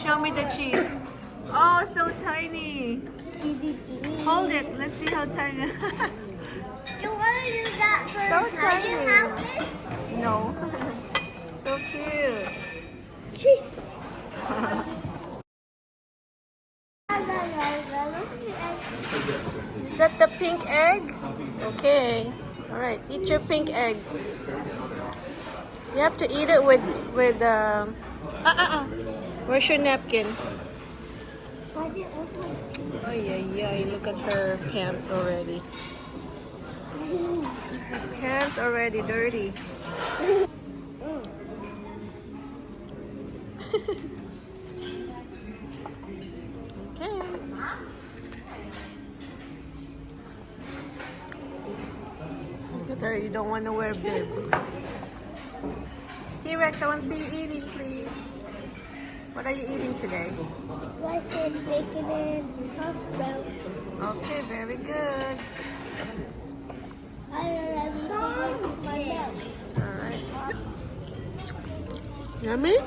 Show me the cheese. Oh, so tiny. Cheesy cheese. Hold it. Let's see how tiny. You want to use that for So tiny tiny. houses? No. So cute. Cheese. Is that the pink egg? Okay. All right. Eat your pink egg. You have to eat it with Where's your napkin? Oh yeah. Look at her pants already. Hands already dirty. Okay. Look at her. You don't want to wear bib. T-Rex, I want to see you eating, please. What are you eating today? Rice and bacon and hash brown. Okay, very good. I already finished my milk. All right. Yummy?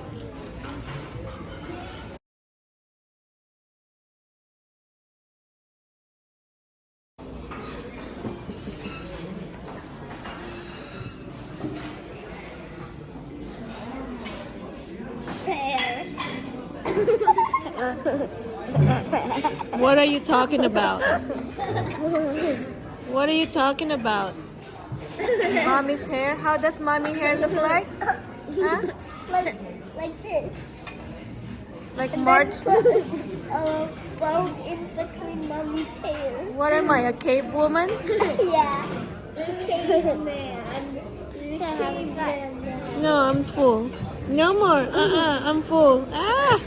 What are you talking about? What are you talking about? Mommy's hair? How does mommy hair look like? Huh? Like this. Like And March? then put a bone in between mommy's hair. What am I, a cave woman? Yeah. Caveman. Caveman. No, I'm full. No more. I'm full. Ah!